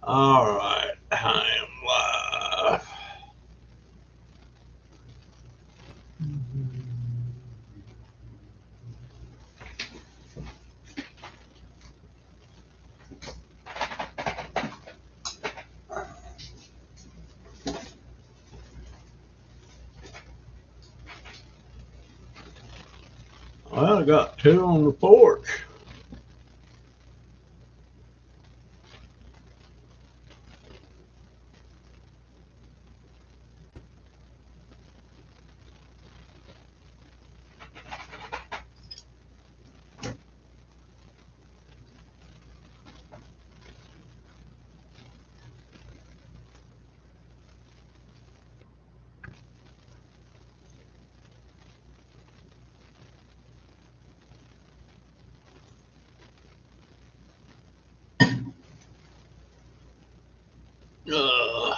All right, I am live. Well, I got two on the porch. Uh,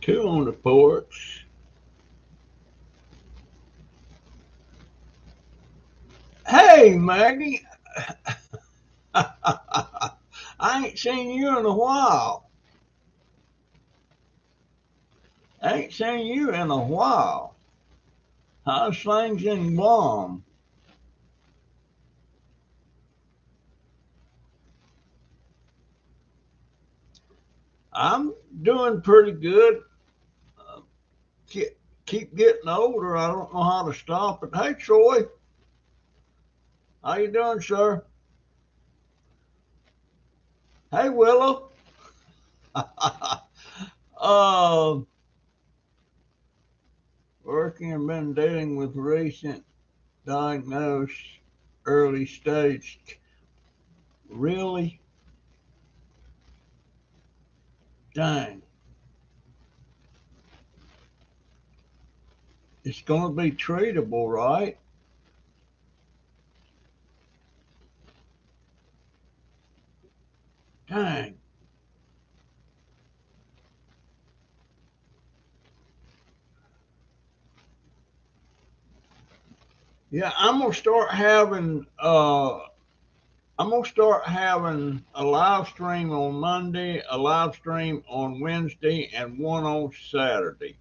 Two on the porch. Hey, Maggie. I ain't seen you in a while. I ain't seen you in a while. How's things in Guam? I'm doing pretty good. Uh, keep getting older. I don't know how to stop it. Hey, Troy. How you doing, sir? Hey, Willow. uh, Working and been dealing with recent diagnosed early stage. Really? Dang. It's going to be treatable, right? Dang. Yeah, I'm gonna start having a live stream on Monday, a live stream on Wednesday, and one on Saturday.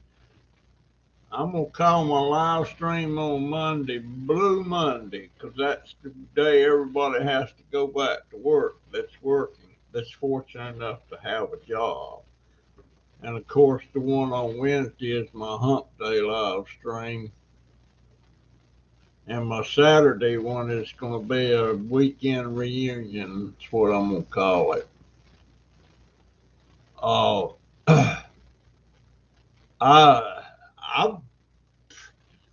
I'm gonna call my live stream on Monday Blue Monday, 'cause that's the day everybody has to go back to work that's working, that's fortunate enough to have a job. And of course, the one on Wednesday is my hump day live stream. And my Saturday one is going to be a weekend reunion. That's what I'm going to call it. Uh, I, I've,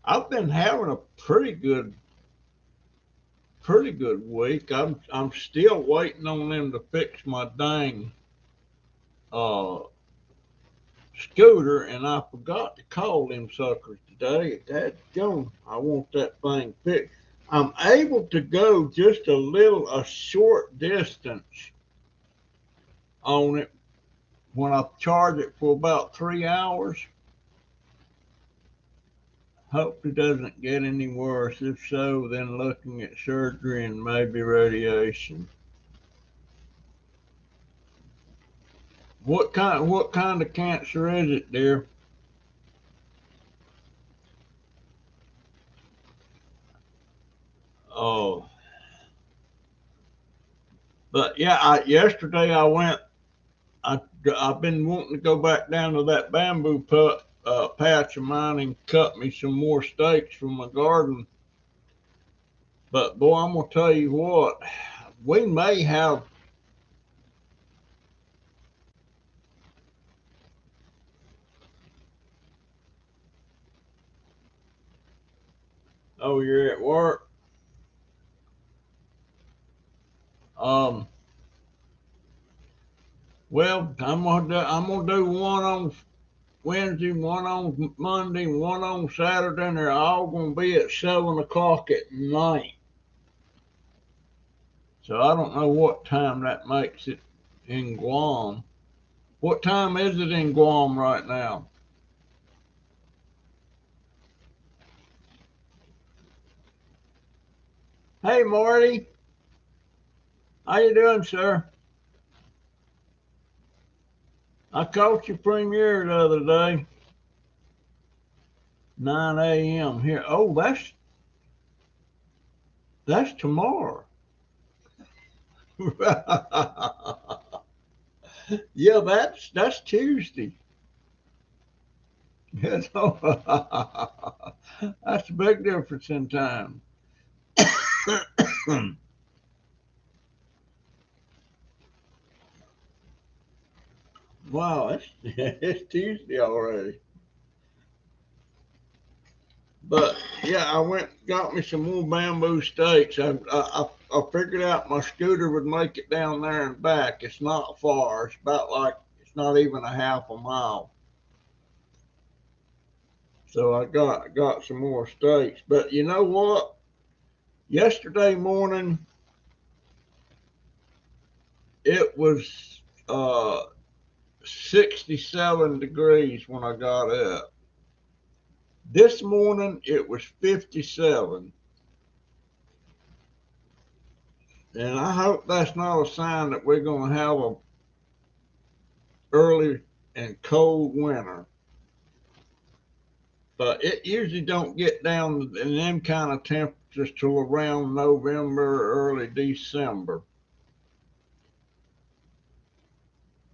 I've been having a pretty good week. I'm still waiting on them to fix my dang uh, scooter, and I forgot to call them suckers today. Dadgum, I want that thing fixed. I'm able to go just a short distance on it when I charge it for about 3 hours. Hope it doesn't get any worse. If so, then looking at surgery and maybe radiation. What kind of cancer is it, dear? Oh, but yeah, yesterday I went. I I've been wanting to go back down to that bamboo patch of mine and cut me some more steaks from my garden. But boy, I'm gonna tell you what, we may have. Oh, you're at work. Um, well, I'm gonna do one on Wednesday, one on Monday, one on Saturday, and they're all gonna be at 7 o'clock at night. So I don't know what time that makes it in Guam. What time is it in Guam right now? Hey, Marty. How you doing, sir? I caught your premiere the other day. 9 a.m. here. Oh, that's tomorrow. Yeah, that's Tuesday. That's a big difference in time. Wow, it's Tuesday already. But yeah, I went got me some more bamboo stakes. I figured out my scooter would make it down there and back. It's not far. It's about like it's not even a half a mile. So I got some more stakes. But you know what? Yesterday morning it was 67 degrees when I got up. This morning it was 57. And I hope that's not a sign that we're going to have a early and cold winter. But it usually don't get down in them kind of temperatures till around November, early December.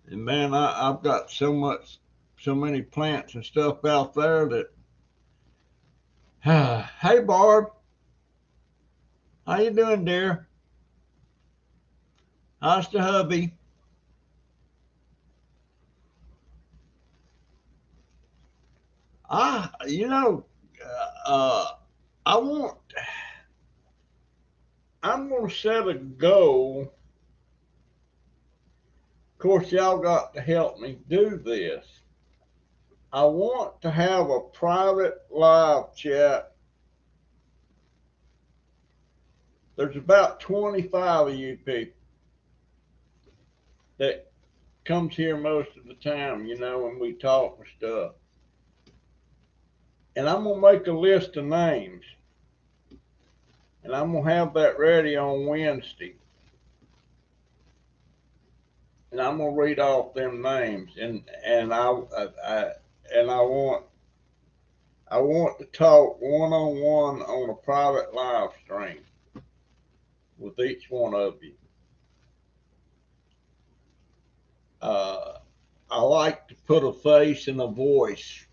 And man, I've got so many plants and stuff out there that. Hey, Barb, how you doing, dear? How's the hubby? You know, uh, I want. I'm gonna set a goal. Of course, y'all got to help me do this. I want to have a private live chat. There's about 25 of you people that comes here most of the time, you know, when we talk and stuff. And I'm gonna make a list of names, and I'm gonna have that ready on Wednesday. And I'm gonna read off them names, and I want to talk one on one on a private live stream with each one of you. Uh, I like to put a face and a voice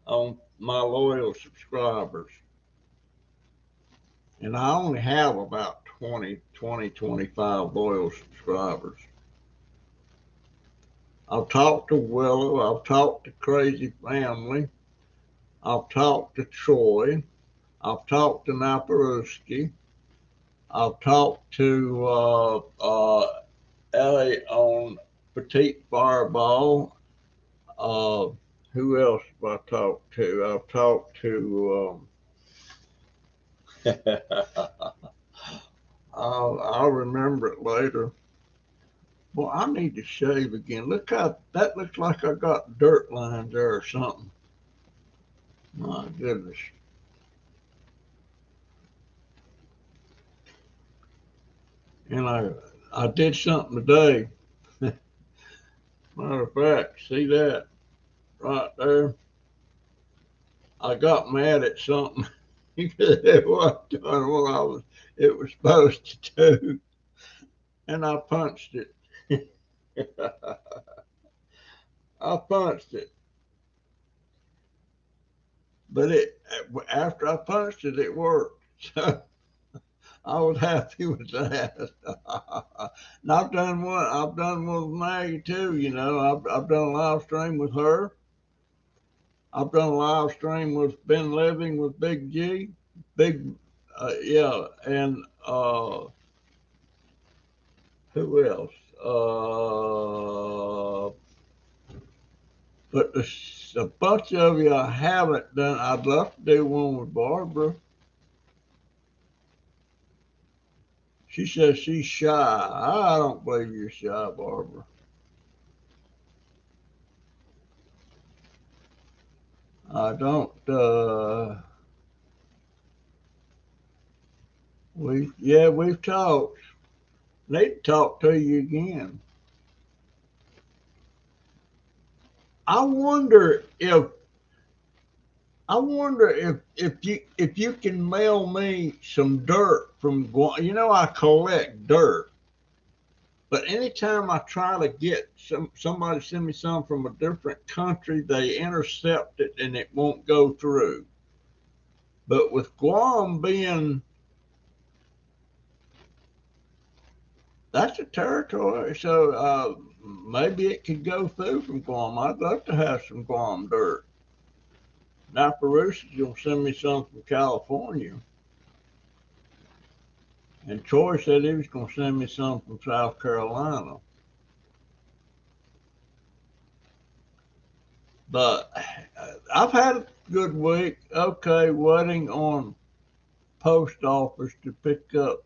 on my loyal subscribers. And I only have about 25 loyal subscribers. I've talked to Willow, I've talked to Crazy Family, I've talked to Troy, I've talked to Naparuski, I've talked to Ellie on Petite Fireball. Who else have I talked to? I've talked to. I'll remember it later. Well, I need to shave again. Look how that looks like I got dirt lines there or something. My goodness. And I did something today. Matter of fact, see that right there? I got mad at something because it wasn't doing what it was supposed to do, and I punched it. I punched it, but after I punched it, it worked. So I was happy with that. And I've done one. I've done one with Maggie too. You know, I've done a live stream with her. I've done a live stream with Been Living with Big G, Big, yeah, and who else? But there's a bunch of you I haven't done. I'd love to do one with Barbara. She says she's shy. I don't believe you're shy, Barbara. I don't. We've talked. Need to talk to you again. I wonder if if you can mail me some dirt from Guam. You know I collect dirt, but anytime I try to get somebody to send me some from a different country, they intercept it and it won't go through. But with Guam being that's a territory, so maybe it could go through from Guam. I'd love to have some Guam dirt. Now, Perusa's gonna send me some from California, and Troy said he was gonna send me some from South Carolina. But I've had a good week. Okay, waiting on post office to pick up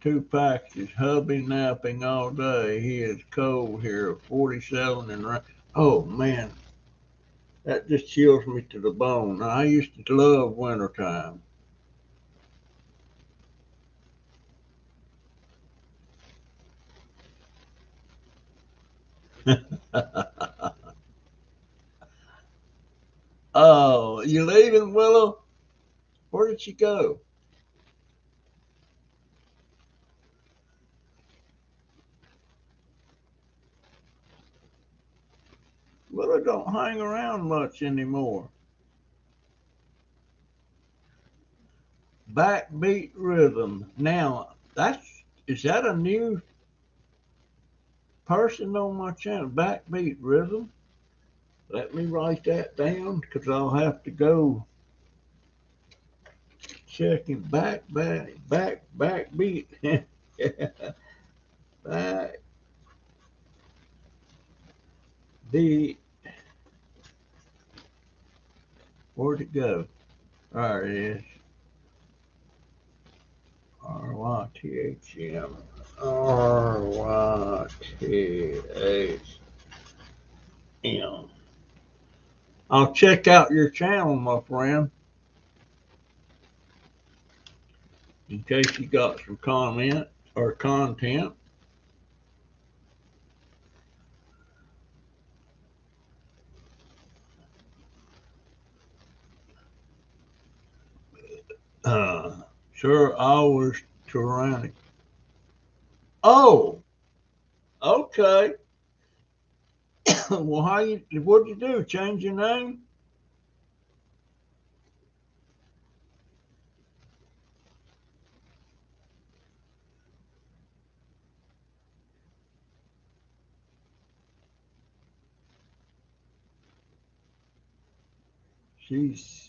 2 packages. Hubby napping all day. He is cold here, 47 and rain. Oh man, that just chills me to the bone. I used to love wintertime. Oh, you leaving, Willow? Where did she go? Willow don't hang around much anymore. Backbeat rhythm. Now, is that a new person on my channel? Backbeat rhythm. Let me write that down because I'll have to go checking backbeat. Back beat. Where'd it go? There it is. RYTHM. RYTHM. I'll check out your channel, my friend, in case you got some comment or content. Sure, always tyrannic. Oh, okay. Well, what'd you do? Change your name?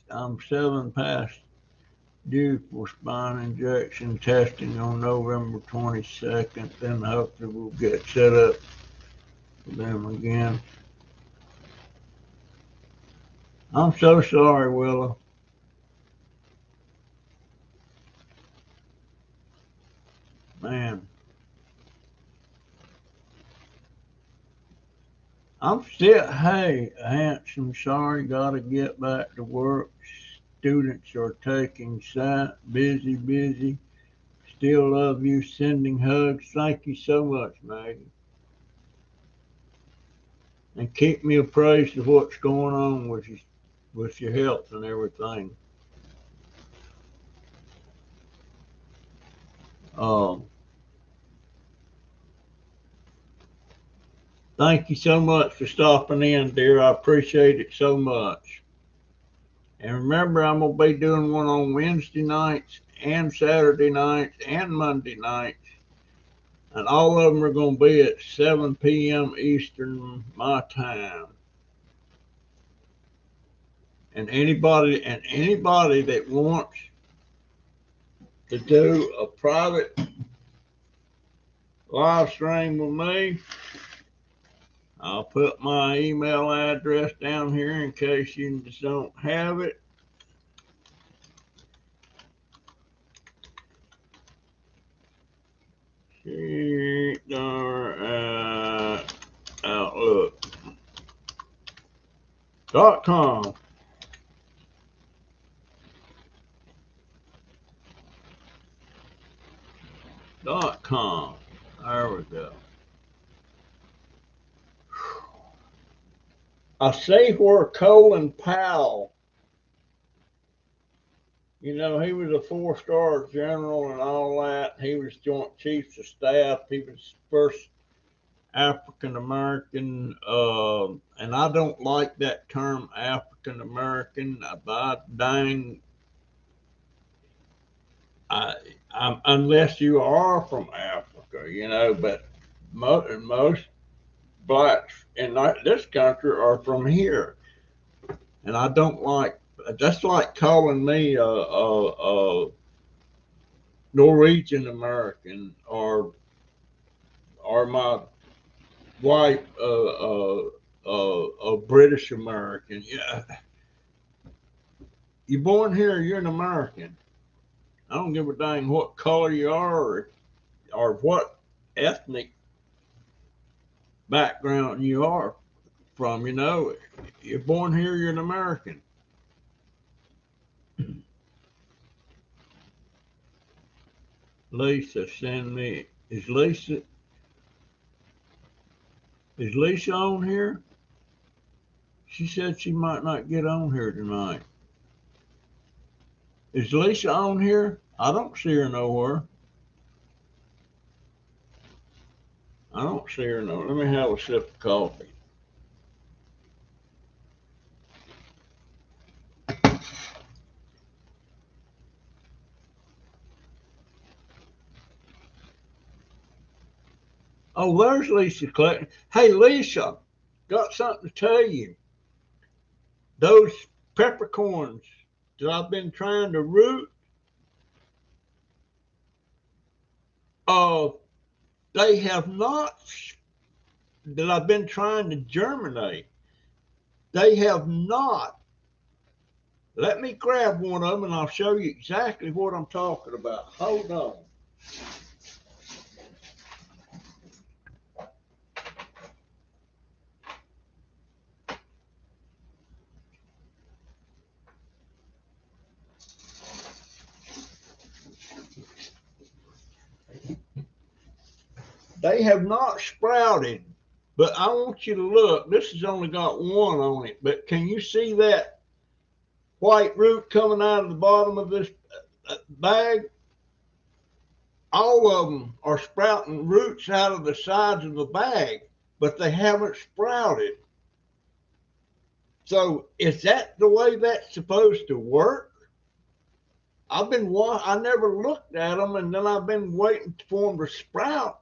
I'm 7 past due for spine injection testing on November 22nd. Then hopefully we'll get set up for them again. I'm so sorry, Willow. Man, I'm still, hey, handsome, sorry, gotta get back to work. Students are taking sight, busy. Still love you, sending hugs. Thank you so much, Maggie. And keep me appraised of what's going on with your health and everything. Um, Thank you so much for stopping in, dear. I appreciate it so much. And remember, I'm going to be doing one on Wednesday nights and Saturday nights and Monday nights. And all of them are going to be at 7 p.m. Eastern, my time. And anybody that wants to do a private live stream with me, I'll put my email address down here in case you just don't have it. Outlook.com. JunkDobbers.com. There we go. I see where Colin Powell, you know, he was a 4-star general and all that. He was Joint Chiefs of Staff. He was first African American, and I don't like that term African American. Dang, unless you are from Africa, you know, but most blacks in this country are from here, and I don't like. That's like calling me a Norwegian American or my wife a British American. Yeah, you're born here, you're an American. I don't give a dang what color you are or what ethnic background you are from. You know, you're born here, you're an American. Lisa, send me. Is Lisa on here? She said she might not get on here tonight. Is Lisa on here? I don't see her nowhere. I don't see her nowhere. Let me have a sip of coffee. Oh, there's Lisa Clayton. Hey, Lisa, got something to tell you. Those peppercorns that I've been trying to root, they have not, that I've been trying to germinate, they have not. Let me grab one of them and I'll show you exactly what I'm talking about. Hold on. They have not sprouted, but I want you to look. This has only got one on it, but can you see that white root coming out of the bottom of this bag? All of them are sprouting roots out of the sides of the bag, but they haven't sprouted. So is that the way that's supposed to work? I never looked at them, and then I've been waiting for them to sprout,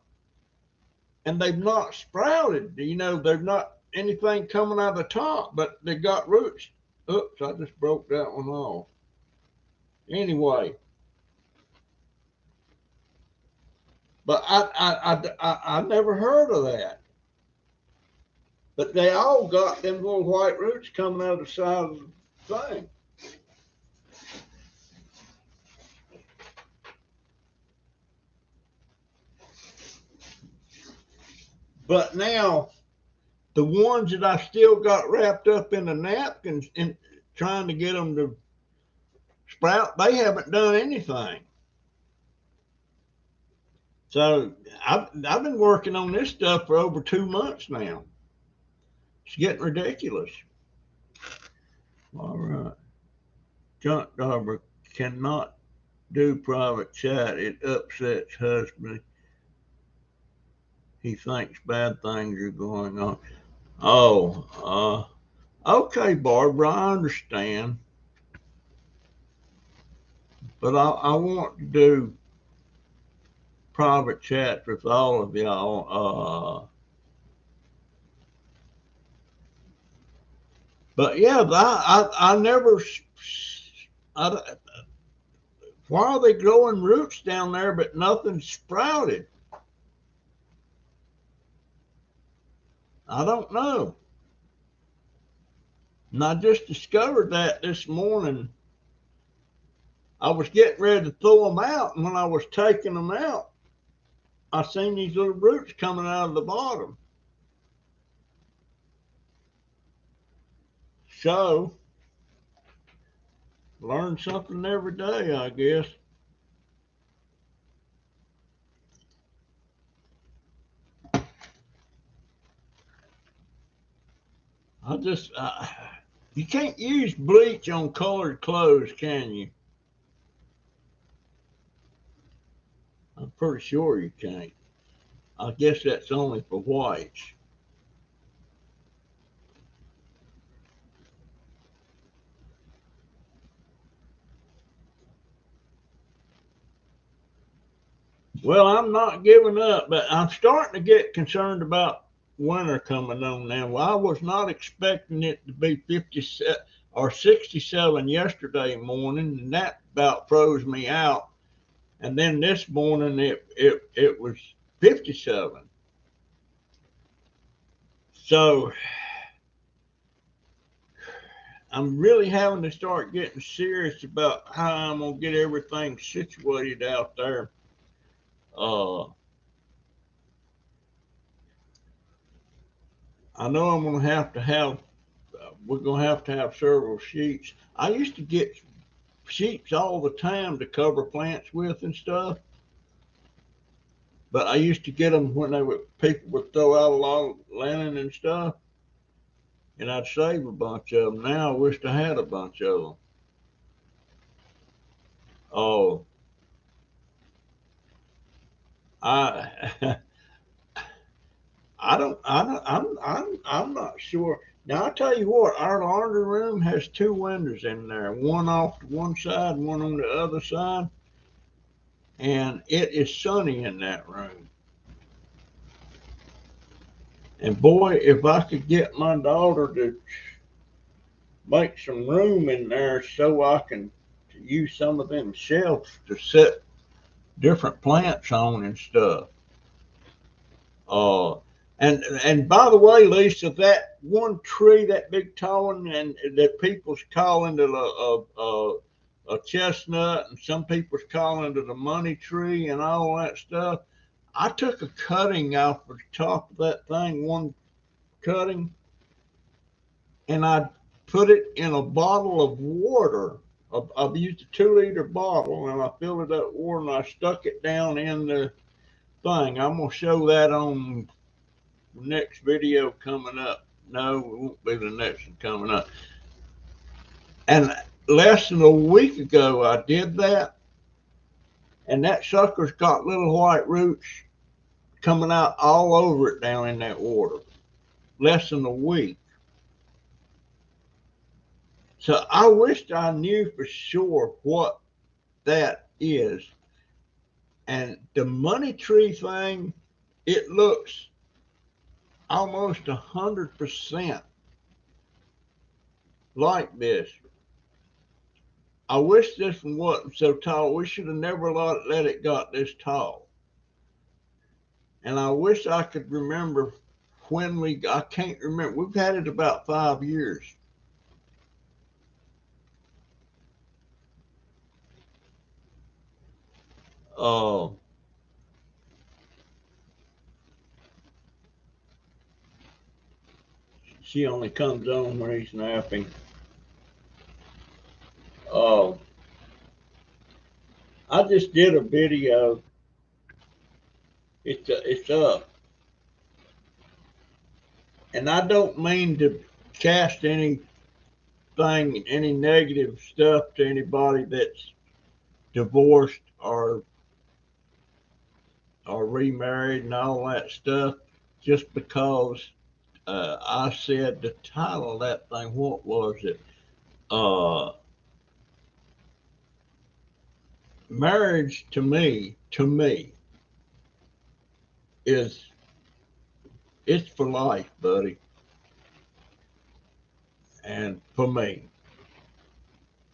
and they've not sprouted. You know, there's not anything coming out of the top, but they got roots. Oops, I just broke that one off. Anyway, but I never heard of that. But they all got them little white roots coming out of the side of the thing. But now, the ones that I still got wrapped up in the napkins and trying to get them to sprout, they haven't done anything. So I've been working on this stuff for over 2 months now. It's getting ridiculous. All right. JunkDobber cannot do private chat. It upsets husband. He thinks bad things are going on. Oh, okay, Barbara, I understand. But I want to do private chats with all of y'all. But yeah, I never. Why are they growing roots down there, but nothing sprouted? I don't know. And I just discovered that this morning. I was getting ready to throw them out, and when I was taking them out, I seen these little roots coming out of the bottom. So, learn something every day, I guess. You can't use bleach on colored clothes, can you? I'm pretty sure you can't. I guess that's only for whites. Well, I'm not giving up, but I'm starting to get concerned about winter coming on now. Well, I was not expecting it to be 57 or 67 yesterday morning, and that about froze me out. And then this morning it was 57. So I'm really having to start getting serious about how I'm gonna get everything situated out there. Uh, I know I'm gonna have to have. We're gonna have to have several sheets. I used to get sheets all the time to cover plants with and stuff, but I used to get them when people would throw out a lot of linen and stuff, and I'd save a bunch of them. Now I wish I had a bunch of them. Oh, I I'm not sure. Now I tell you what, our laundry room has two windows in there, one off to one side, one on the other side, and it is sunny in that room. And boy, if I could get my daughter to make some room in there so I can use some of them shelves to set different plants on and stuff. Uh, and by the way, Lisa, that one tree, that big tall one, and that people's calling it a chestnut, and some people's calling it a money tree, and all that stuff. I took a cutting off the top of that thing, one cutting, and I put it in a bottle of water. I've used a 2 liter bottle, and I filled it up with water, and I stuck it down in the thing. I'm gonna show that on next video coming up. No, it won't be the next one coming up. And less than a week ago, I did that, and that sucker's got little white roots coming out all over it down in that water. Less than a week. So I wished I knew for sure what that is. And the money tree thing, it looks almost 100% like this. I wish this one wasn't so tall. We should have never let it got this tall. And I wish I could remember when I can't remember. We've had it about 5 years. Uh, she only comes on when he's napping. Uh, I just did a video. It's up. And I don't mean to cast anything, any negative stuff to anybody that's divorced or remarried and all that stuff, just because I said the title of that thing. What was it? Uh, Marriage to me, is it's for life, buddy. And for me,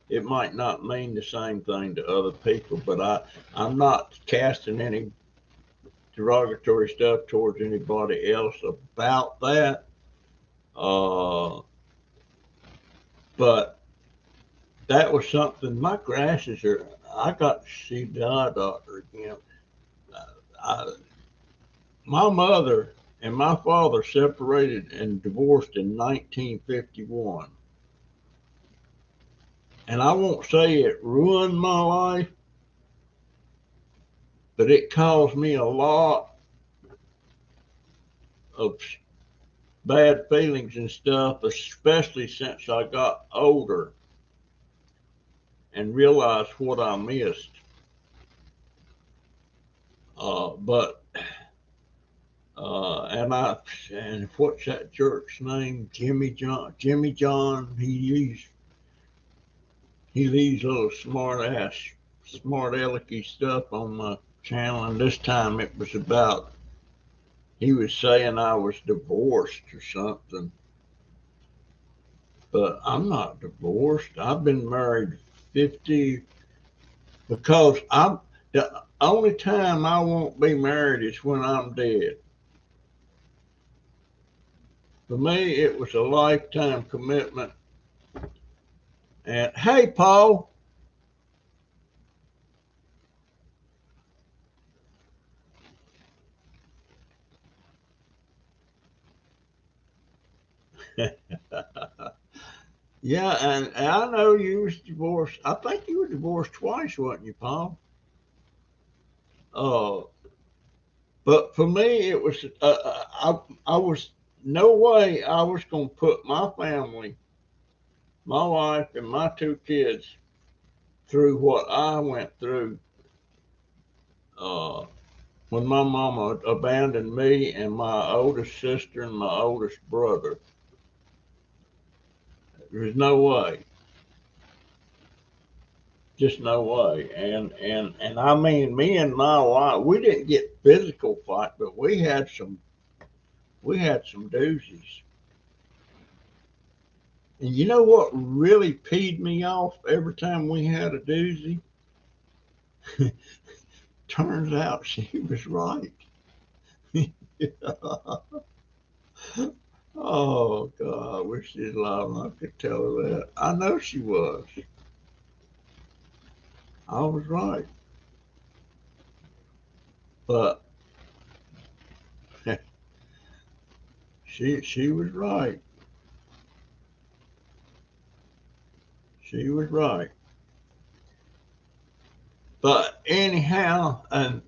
it might not mean the same thing to other people, but I'm not casting any derogatory stuff towards anybody else about that. Uh, but that was something. My grasses are. I got to see the eye doctor again. I, my mother and my father separated and divorced in 1951. And I won't say it ruined my life, but it caused me a lot of bad feelings and stuff, especially since I got older and realized what I missed. But and what's that jerk's name? Jimmy John. Jimmy John. He leaves little smart alecky stuff on my channel, and this time it was about, he was saying I was divorced or something. But I'm not divorced. I've been married 50, because the only time I won't be married is when I'm dead. For me, it was a lifetime commitment. And hey, Paul. Yeah, and I know you was divorced. I think you were divorced twice, wasn't you, Paul? Uh, but for me, it was I was no way I was going to put my family, my wife, and my two kids through what I went through uh, when my mama abandoned me and my oldest sister and my oldest brother. There's no way, just no way. And I mean, me and my wife, we didn't get physical fight, but we had some doozies. And you know what really peed me off every time we had a doozy? Turns out she was right. Oh God, I wish she'd alive and I could tell her that. I know she was. I was right. But she was right. She was right. But anyhow, and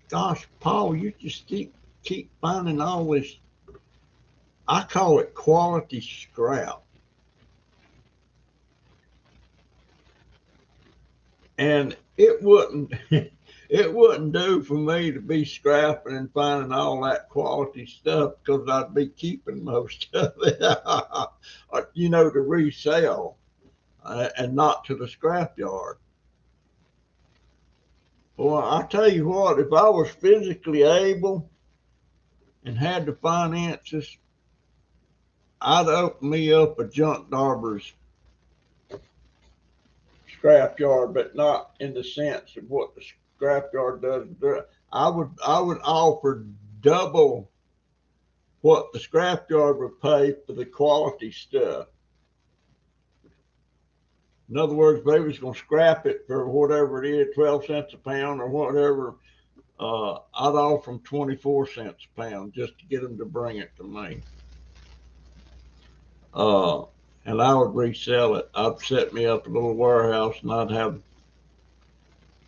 gosh, Paul, you just keep finding all this. I call it quality scrap. And it wouldn't it wouldn't do for me to be scrapping and finding all that quality stuff, because I'd be keeping most of it, to resell, and not to the scrapyard. Well, I tell you what, if I was physically able and had the finances, I'd open me up a JunkDobbers scrapyard, but not in the sense of what the scrapyard does. I would offer double what the scrapyard would pay for the quality stuff. In other words, if they was going to scrap it for whatever it is, 12 cents a pound or whatever, I'd offer them 24 cents a pound just to get them to bring it to me. Uh, and I would resell it. I'd set me up a little warehouse, and I'd have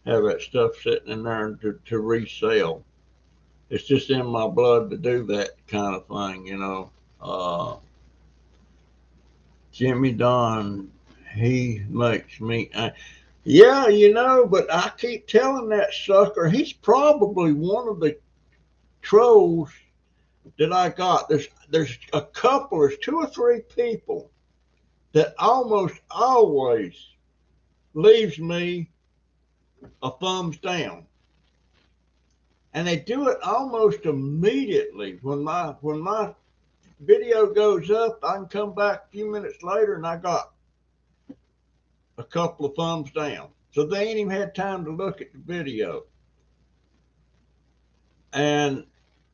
that stuff sitting in there to resell. It's just in my blood to do that kind of thing. Jimmy Don, he makes me. Yeah, but I keep telling that sucker, he's probably one of the trolls that I got. There's a couple, there's two or three people that almost always leaves me a thumbs down. And they do it almost immediately. When my video goes up, I can come back a few minutes later and I got a couple of thumbs down. So they ain't even had time to look at the video. And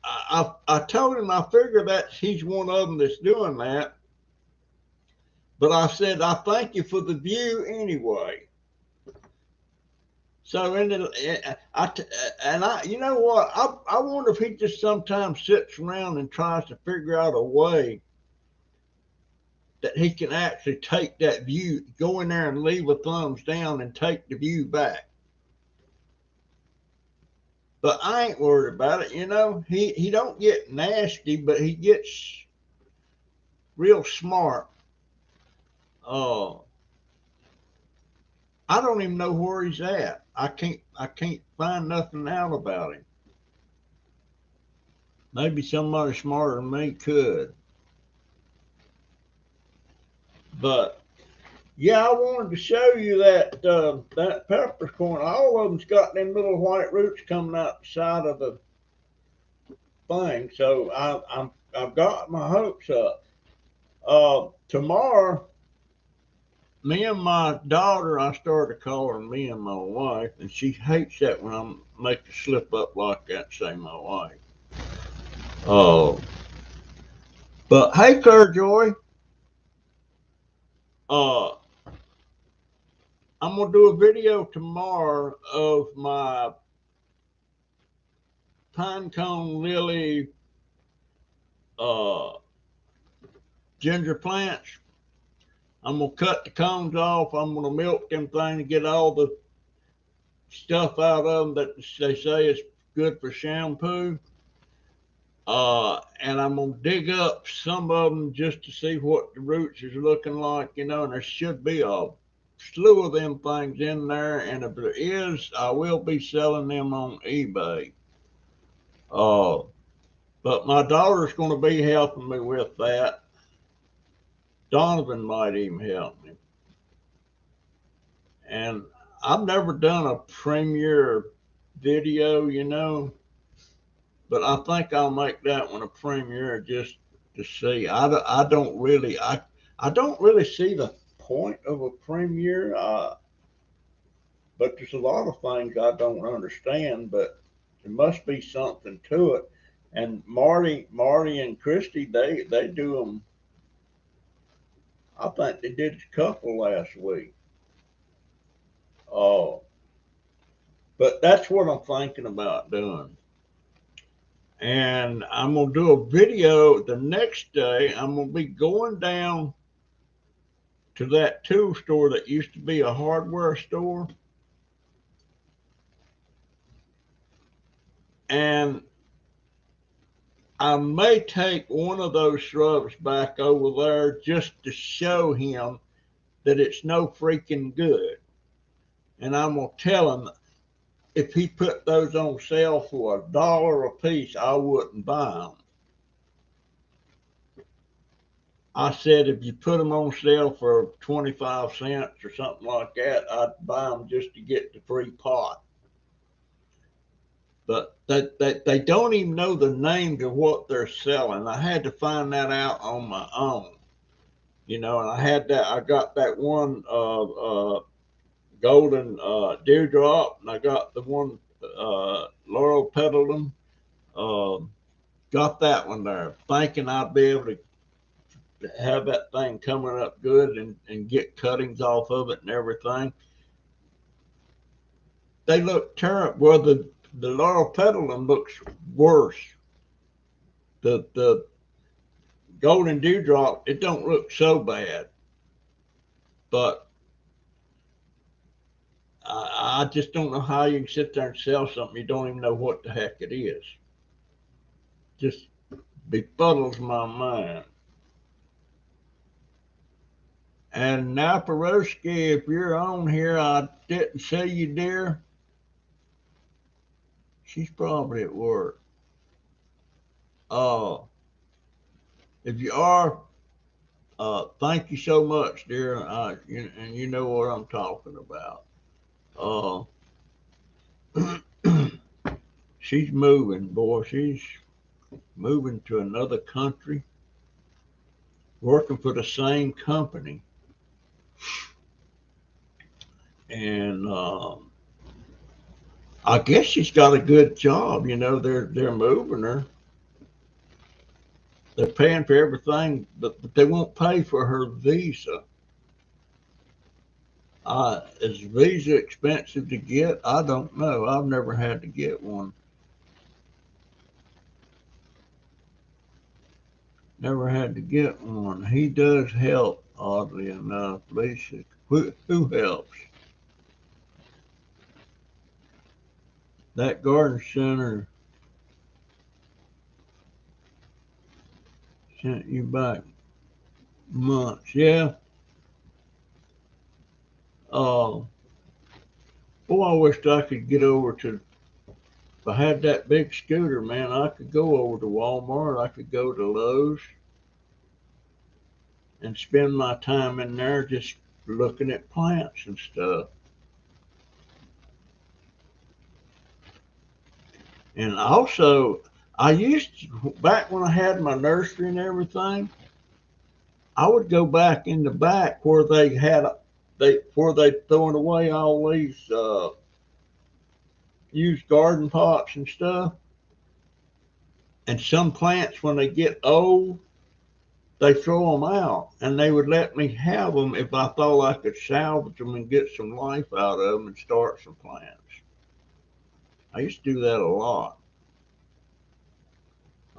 I told him I figure that he's one of them that's doing that. But I said, I thank you for the view anyway. So you know what? I wonder if he just sometimes sits around and tries to figure out a way that he can actually take that view, go in there and leave a thumbs down and take the view back. But I ain't worried about it. He don't get nasty, but he gets real smart. Uh, I don't even know where he's at. I can't find nothing out about him. Maybe somebody smarter than me could. But yeah, I wanted to show you that peppercorn. All of them's got them little white roots coming out the side of the thing. So I've got my hopes up. Tomorrow, me and my daughter, I started calling me and my wife, and she hates that when I make a slip up like that, say my wife. Uh, but hey, Joy, uh, I'm gonna do a video tomorrow of my pinecone lily uh, ginger plants. I'm gonna cut the cones off. I'm gonna milk them things to get all the stuff out of them that they say is good for shampoo. And I'm gonna dig up some of them just to see what the roots is looking like, and there should be a slew of them things in there. And if there is, I will be selling them on eBay. Uh, but my daughter's gonna be helping me with that. Donovan might even help me. And I've never done a premiere video, but I think I'll make that one a premiere just to see. I don't really see the point of a premiere, but there's a lot of things I don't understand, but there must be something to it. And Marty and Christy, they do them. I think they did a couple last week. Oh, but that's what I'm thinking about doing. And I'm gonna do a video the next day. I'm gonna be going down to that tool store that used to be a hardware store, and I may take one of those shrubs back over there just to show him that it's no freaking good. And I'm gonna tell him if he put those on sale for $1 a piece, I wouldn't buy them. I said if you put them on sale for 25 cents or something like that, I'd buy them just to get the free pot. But they don't even know the names of what they're selling. I had to find that out on my own, and I got that one golden dewdrop, and I got the one laurel petalum. Got that one there, thinking I'd be able to have that thing coming up good and get cuttings off of it and everything. They look terrible. Well, the laurel petalum looks worse. The golden dewdrop, it don't look so bad, but I just don't know how you can sit there and sell something you don't even know what the heck it is. Just befuddles my mind. And now, Peroski, if you're on here, I didn't see you, dear. She's probably at work. If you are, thank you so much, dear. And you know what I'm talking about. She's moving, boy. She's moving to another country, working for the same company. And I guess she's got a good job. They're moving her. They're paying for everything, but they won't pay for her visa. Is visa expensive to get? I don't know. I've never had to get one. Never had to get one. He does help, oddly enough. Lisa, who helps? That garden center sent you back months. Yeah. Boy, I wished I could get over to. If I had that big scooter, man, I could go over to Walmart. I could go to Lowe's and spend my time in there just looking at plants and stuff. And also, I used to, back when I had my nursery and everything, I would go back in the back where they throwing away all these used garden pots and stuff. And some plants, when they get old, they throw them out, and they would let me have them if I thought I could salvage them and get some life out of them and start some plants. I used to do that a lot.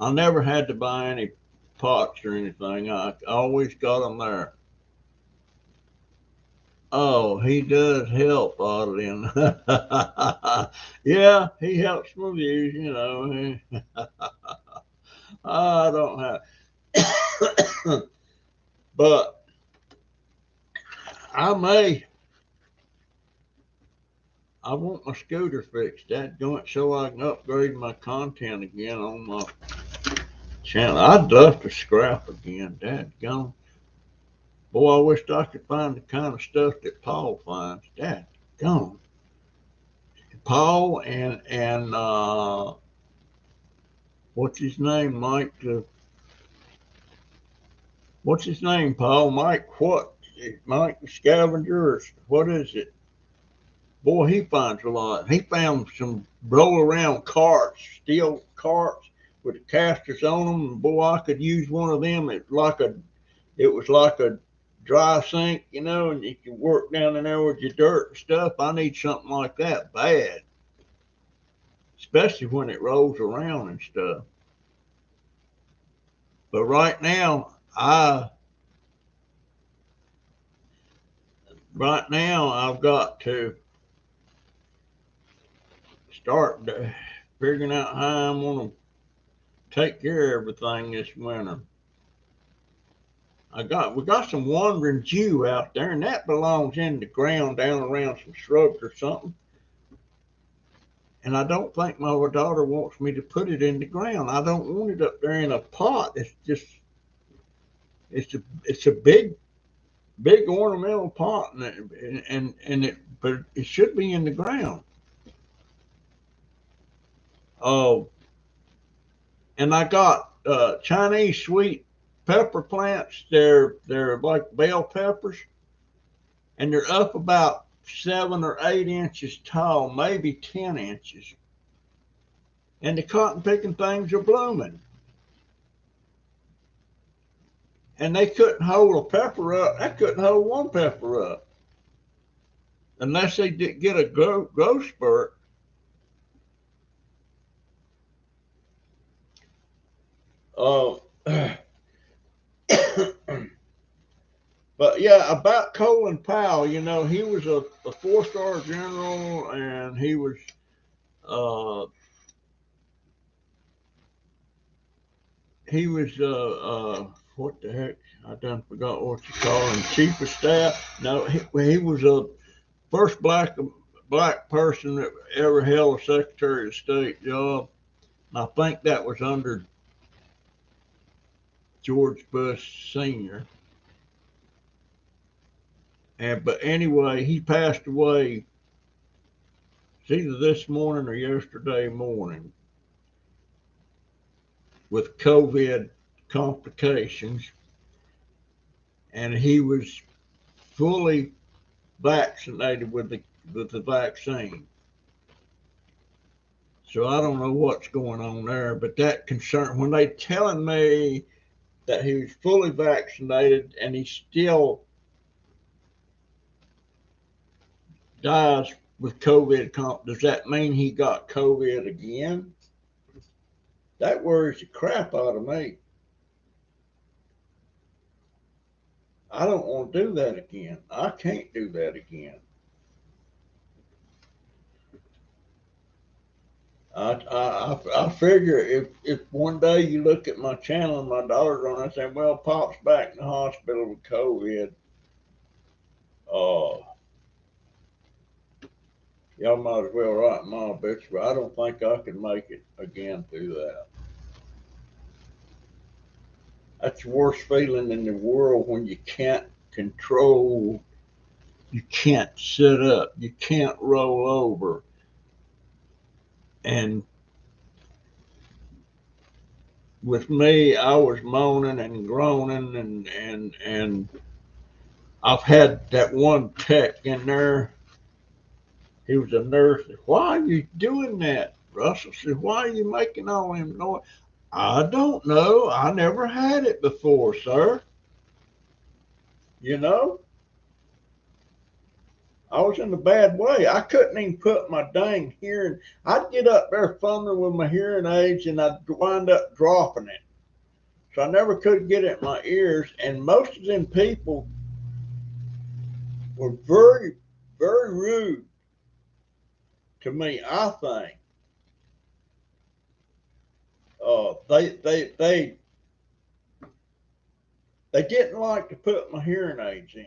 I never had to buy any pots or anything. I always got them there. Oh, he does help, oddly enough. Yeah, he helps my views, you know. I don't have, but I may. I want my scooter fixed, that joint, so I can upgrade my content again on my channel. I'd love to scrap again, dadgum. Boy, I wished I could find the kind of stuff that Paul finds. Dadgum. Paul and what's his name, Mike? What's his name, Paul? Mike what? Mike the Scavenger, or what is it? Boy, he finds a lot. He found some roll around carts, steel carts with the casters on them. And boy, I could use one of them. It was like a dry sink, you know, and you could work down in there with your dirt and stuff. I need something like that bad, especially when it rolls around and stuff. But right now I've got to start figuring out how I'm gonna take care of everything this winter. We got some wandering Jew out there, and that belongs in the ground down around some shrubs or something. And I don't think my daughter wants me to put it in the ground. I don't want it up there in a pot. It's a big ornamental pot, but it should be in the ground. Oh, and I got Chinese sweet pepper plants. They're like bell peppers, and they're up about 7 or 8 inches tall, maybe 10 inches. And the cotton picking things are blooming. And they couldn't hold a pepper up. They couldn't hold one pepper up unless they did get a growth spurt. Uh, but yeah, about Colin Powell, you know, he was a 4-star general, and uh, he was what the heck? I done forgot what you call him. Chief of staff. No, he was a first black person that ever held a Secretary of State job. And I think that was under George Bush Sr. But anyway, he passed away. It's either this morning or yesterday morning with COVID complications, and he was fully vaccinated with the vaccine. So I don't know what's going on there, but that concern when they telling me that he was fully vaccinated and he still dies with COVID, does that mean he got COVID again? That worries the crap out of me. I don't want to do that again. I can't do that again. I figure if one day you look at my channel and my daughter's on, I say, well, Pop's back in the hospital with COVID. Uh, y'all might as well write my obituary. I don't think I can make it again through that. That's the worst feeling in the world when you can't control, you can't sit up, you can't roll over. And with me, I was moaning and groaning, and I've had that one tech in there. He was a nurse. Why are you doing that? Russell said, why are you making all them noise? I don't know. I never had it before, sir. You know, I was in a bad way. I couldn't even put my dang hearing. I'd get up there fumbling with my hearing aids and I'd wind up dropping it. So I never could get it in my ears. And most of them people were very, very rude to me, I think. They didn't like to put my hearing aids in.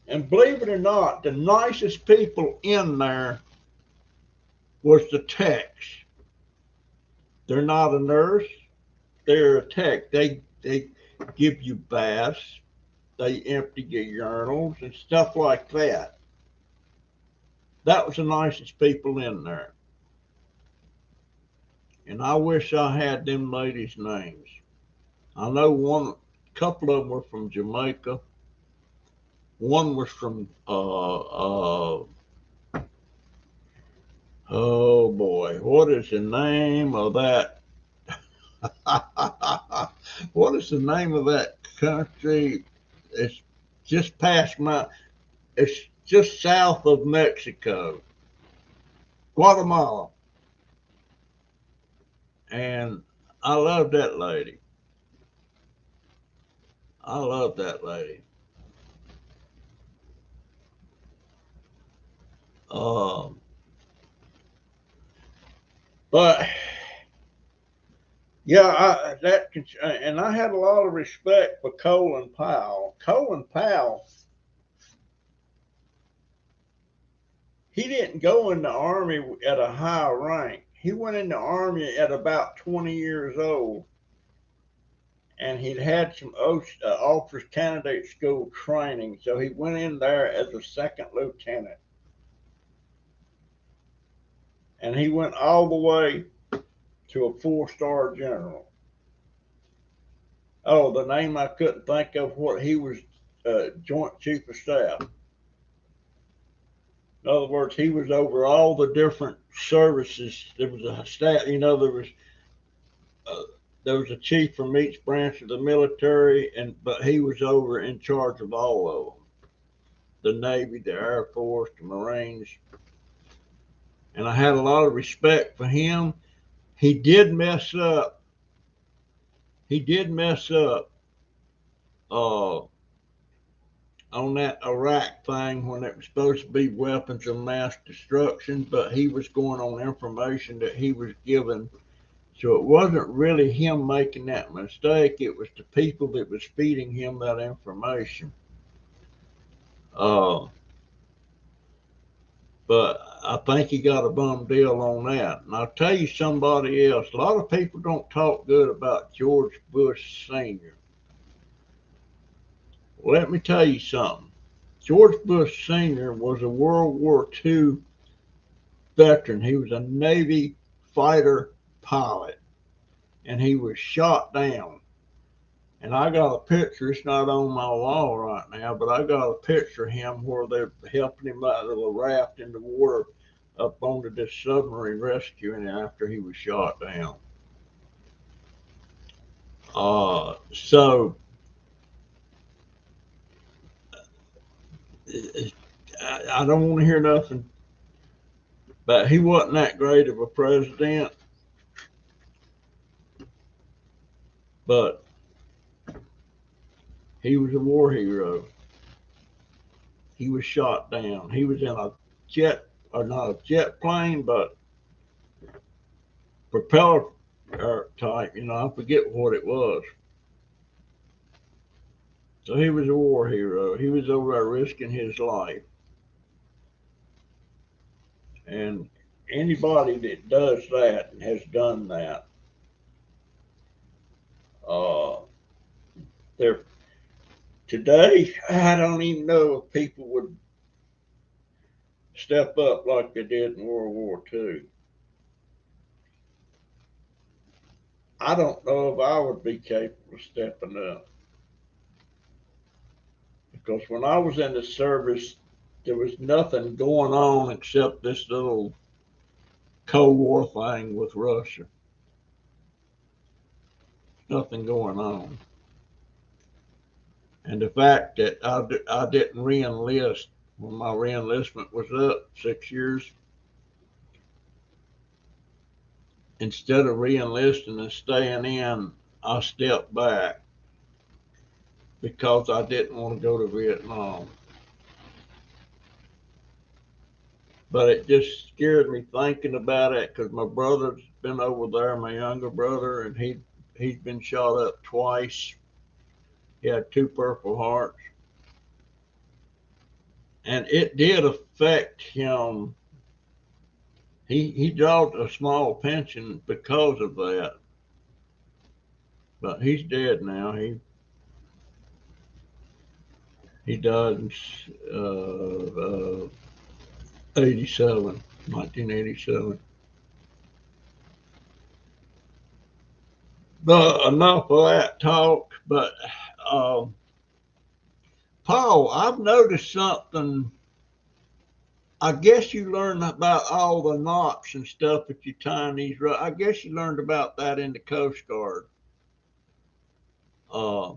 And believe it or not, the nicest people in there was the techs. They're not a nurse, they're a tech. They give you baths, they empty your urinals and stuff like that. That was the nicest people in there. And I wish I had them ladies' names. I know a couple of them were from Jamaica. One was from oh boy, what is the name of that? What is the name of that country? It's just past it's just south of Mexico, Guatemala. And I love that lady. I love that lady. Um, but yeah, and I had a lot of respect for Colin Powell. Colin Powell, he didn't go in the army at a high rank. He went in the army at about 20 years old, and he'd had some officers candidate school training, so he went in there as a second lieutenant, and he went all the way to a 4-star general. Oh, the name I couldn't think of. What he was, Joint Chief of Staff. In other words, he was over all the different services. There was a staff, uh, there was a chief from each branch of the military, but he was over in charge of all of them: the Navy, the Air Force, the Marines. And I had a lot of respect for him. He did mess up. He did mess up uh, on that Iraq thing when it was supposed to be weapons of mass destruction, but he was going on information that he was given. So it wasn't really him making that mistake. It was the people that was feeding him that information. Uh, but I think he got a bum deal on that. And I'll tell you somebody else. A lot of people don't talk good about George Bush Sr. Well, let me tell you something. George Bush Sr. was a World War II veteran. He was a Navy fighter pilot, and he was shot down. And I got a picture. It's not on my wall right now, but I got a picture of him where they're helping him out of a raft in the water up onto this submarine, rescuing him after he was shot down. So I don't want to hear nothing, but he wasn't that great of a president. But he was a war hero. He was shot down. He was in a jet, or not a jet plane, but propeller type, I forget what it was. So he was a war hero. He was over there risking his life. And anybody that does that and has done that, they're today, I don't even know if people would step up like they did in World War II. I don't know if I would be capable of stepping up. Because when I was in the service, there was nothing going on except this little Cold War thing with Russia. Nothing going on. And the fact that I didn't re-enlist when my re-enlistment was up 6 years, instead of re-enlisting and staying in, I stepped back because I didn't want to go to Vietnam. But it just scared me thinking about it because my brother's been over there, my younger brother, and he's been shot up twice. He had 2 Purple Hearts. And it did affect him. He draws a small pension because of that. But he's dead now. He died in 1987. But enough of that talk. But Paul, I've noticed something. I guess you learned about all the knots and stuff that you tie in these. I guess you learned about that in the Coast Guard. I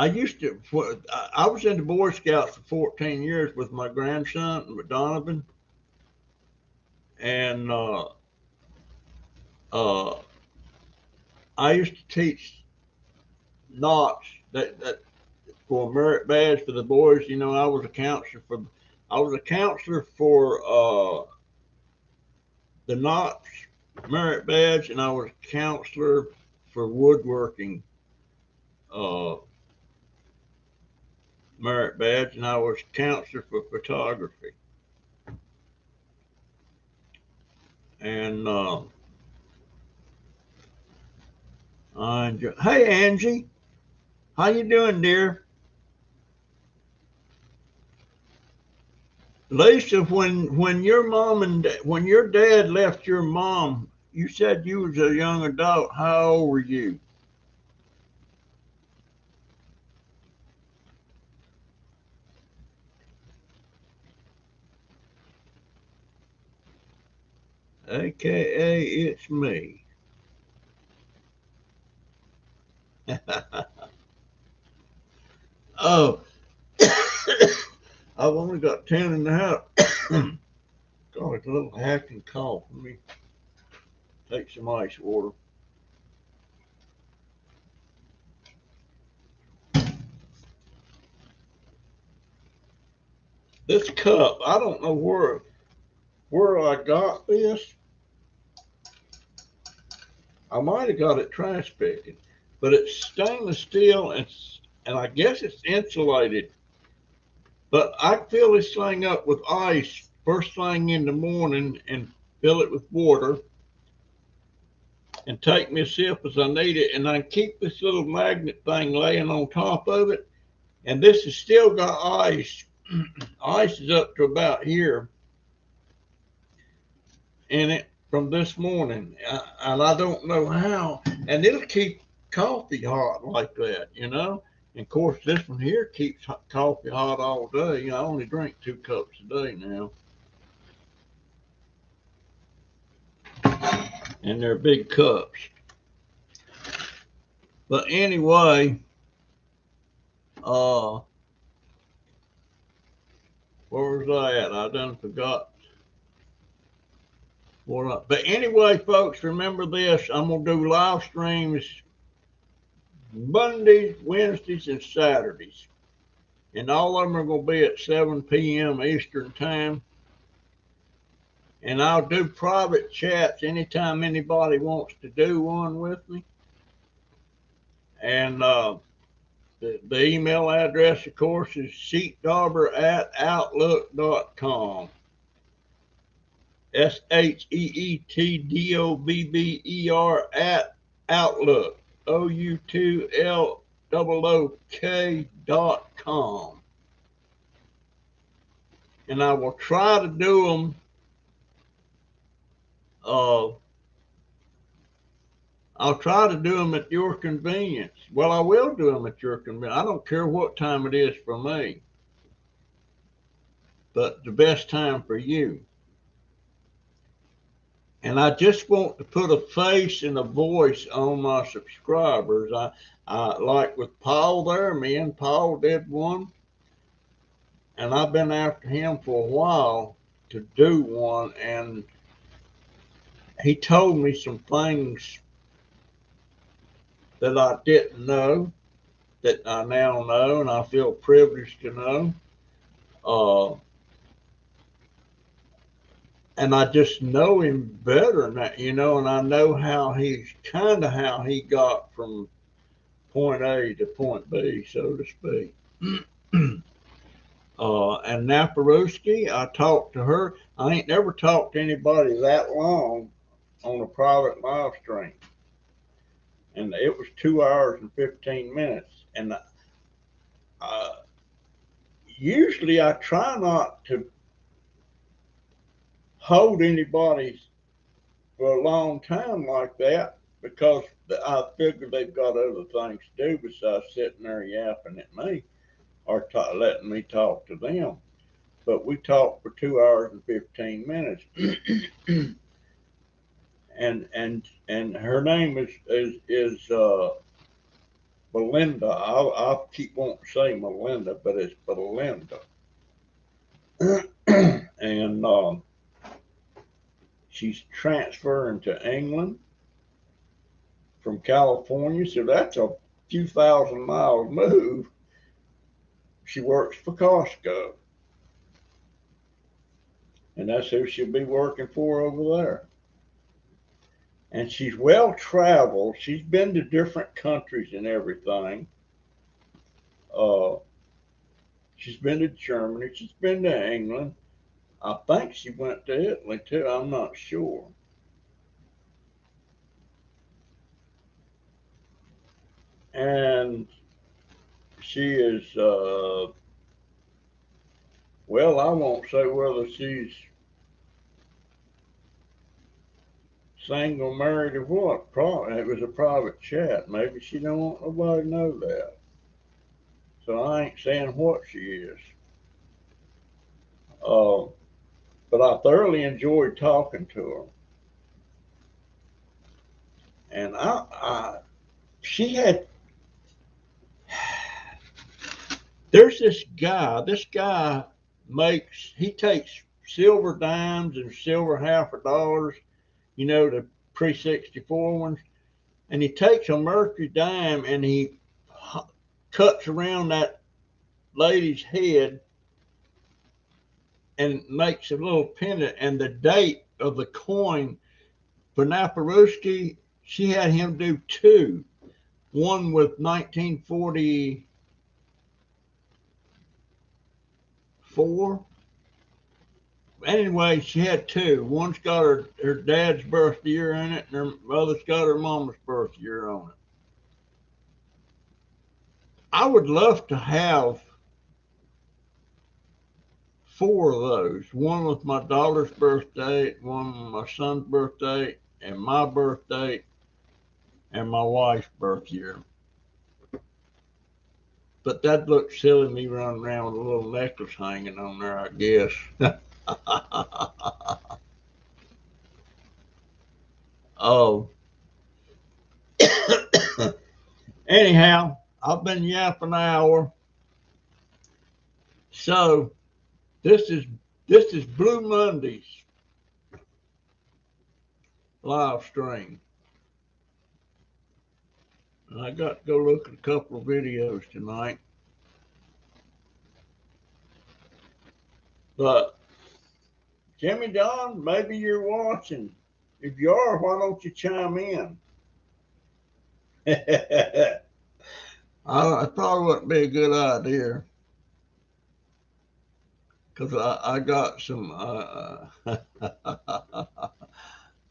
was in the Boy Scouts for 14 years with my grandson, Donovan. And I used to teach knots that for a merit badge for the boys. I was a counselor for the knots merit badge, and I was a counselor for woodworking merit badge, and I was a counselor for photography. And hey Angie, how you doing, dear? Lisa, when your dad left your mom, you said you was a young adult. How old were you? AKA it's me. Oh, I've only got 10 in the house. God, it's a little hacking cough. Let me take some ice water. This cup, I don't know where I got this. I might have got it trash picking, but it's stainless steel and I guess it's insulated. But I fill this thing up with ice first thing in the morning and fill it with water and take me a sip as I need it. And I keep this little magnet thing laying on top of it. And this has still got ice. Ice is up to about here in it from this morning. And I don't know how. And it'll keep coffee hot like that, And of course, this one here keeps coffee hot all day. I only drink 2 cups a day now. And they're big cups. But anyway, where was I at? I done forgot. But anyway, folks, remember this. I'm going to do live streams Mondays, Wednesdays, and Saturdays. And all of them are going to be at 7 p.m. Eastern Time. And I'll do private chats anytime anybody wants to do one with me. And the email address, of course, is sheetdobber@outlook.com. SHEETDOBBER at Outlook. OUTLOOK.com. And I will try to do them. I'll try to do them at your convenience. Well, I will do them at your convenience. I don't care what time it is for me, but the best time for you. And I just want to put a face and a voice on my subscribers. I like with Paul there, me and Paul did one, and I've been after him for a while to do one, and he told me some things that I didn't know that I now know, and I feel privileged to know. And I just know him better than that, and I know how he's kind of how he got from point A to point B, so to speak. And Naparuski, I talked to her. I ain't never talked to anybody that long on a private live stream. And it was 2 hours and 15 minutes. And usually I try not to hold anybody for a long time like that because I figure they've got other things to do besides sitting there yapping at me or letting me talk to them. But we talked for 2 hours and 15 minutes. and her name is Belinda. I keep wanting to say Melinda, but it's Belinda. And she's transferring to England from California, so that's a few 1,000-mile move. She works for Costco, and that's who she'll be working for over there. And she's well traveled. She's been to different countries and everything. She's been to Germany. She's been to England. I think she went to Italy too. I'm not sure. And she is, well, I won't say whether she's single, married, or what. It was a private chat. Maybe she don't want nobody to know that. So I ain't saying what she is. But I thoroughly enjoyed talking to her. And she had, there's this guy he takes silver dimes and silver $50, the pre-64 ones, and he takes a mercury dime and he cuts around that lady's head and makes a little pendant, and the date of the coin for Naparuski, she had him do two. One with 1944. Anyway, she had two. One's got her dad's birth year in it, and her other's got her mama's birth year on it. I would love to have 4 of those. One with my daughter's birthday, one with my son's birthday, and my birthday, and my wife's birth year. But that looks silly, me running around with a little necklace hanging on there, I guess. Oh. Anyhow, I've been yapping an hour. So this is Blue Monday's live stream. And I got to go look at a couple of videos tonight. But Jimmy Don, maybe you're watching. If you are, why don't you chime in? It probably wouldn't be a good idea because I got some.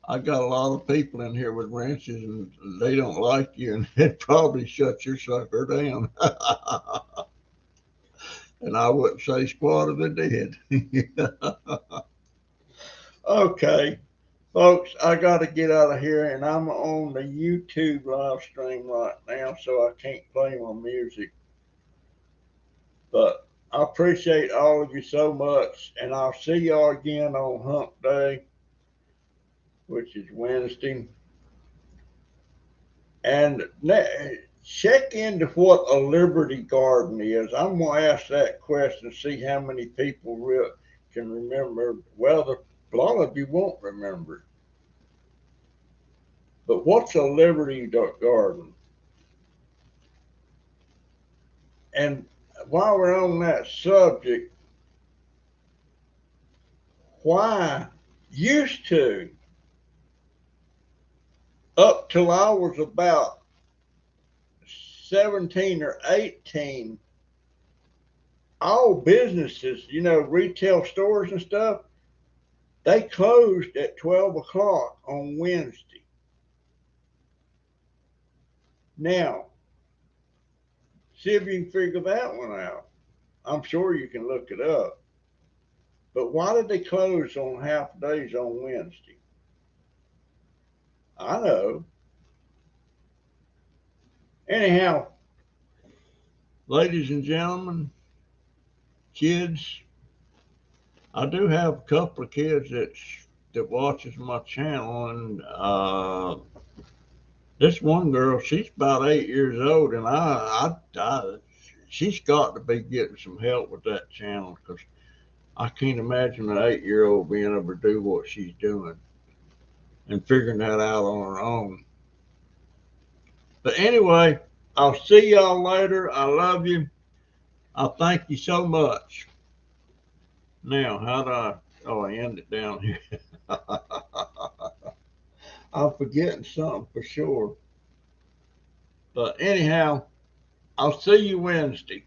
I got a lot of people in here with wrenches, and they don't like you, and it probably shut your sucker down. And I wouldn't say squat if it did. Okay, folks, I got to get out of here, and I'm on the YouTube live stream right now, so I can't play my music. But I appreciate all of you so much, and I'll see y'all again on Hump Day, which is Wednesday. And check into what a Liberty Garden is. I'm going to ask that question, see how many people can remember. Well, a lot of you won't remember. But what's a Liberty Garden? And while we're on that subject, why used to, up till I was about 17 or 18, all businesses, retail stores and stuff, they closed at 12 o'clock on Wednesday. Now, see if you can figure that one out. I'm sure you can look it up. But why did they close on half days on Wednesday? I know. Anyhow, ladies and gentlemen, kids, I do have a couple of kids that watches my channel, and this one girl, she's about 8 years old, and she's got to be getting some help with that channel because I can't imagine an 8-year-old being able to do what she's doing and figuring that out on her own. But anyway, I'll see y'all later. I love you. I thank you so much. Now, how do I end it down here? I'm forgetting something for sure. But anyhow, I'll see you Wednesday.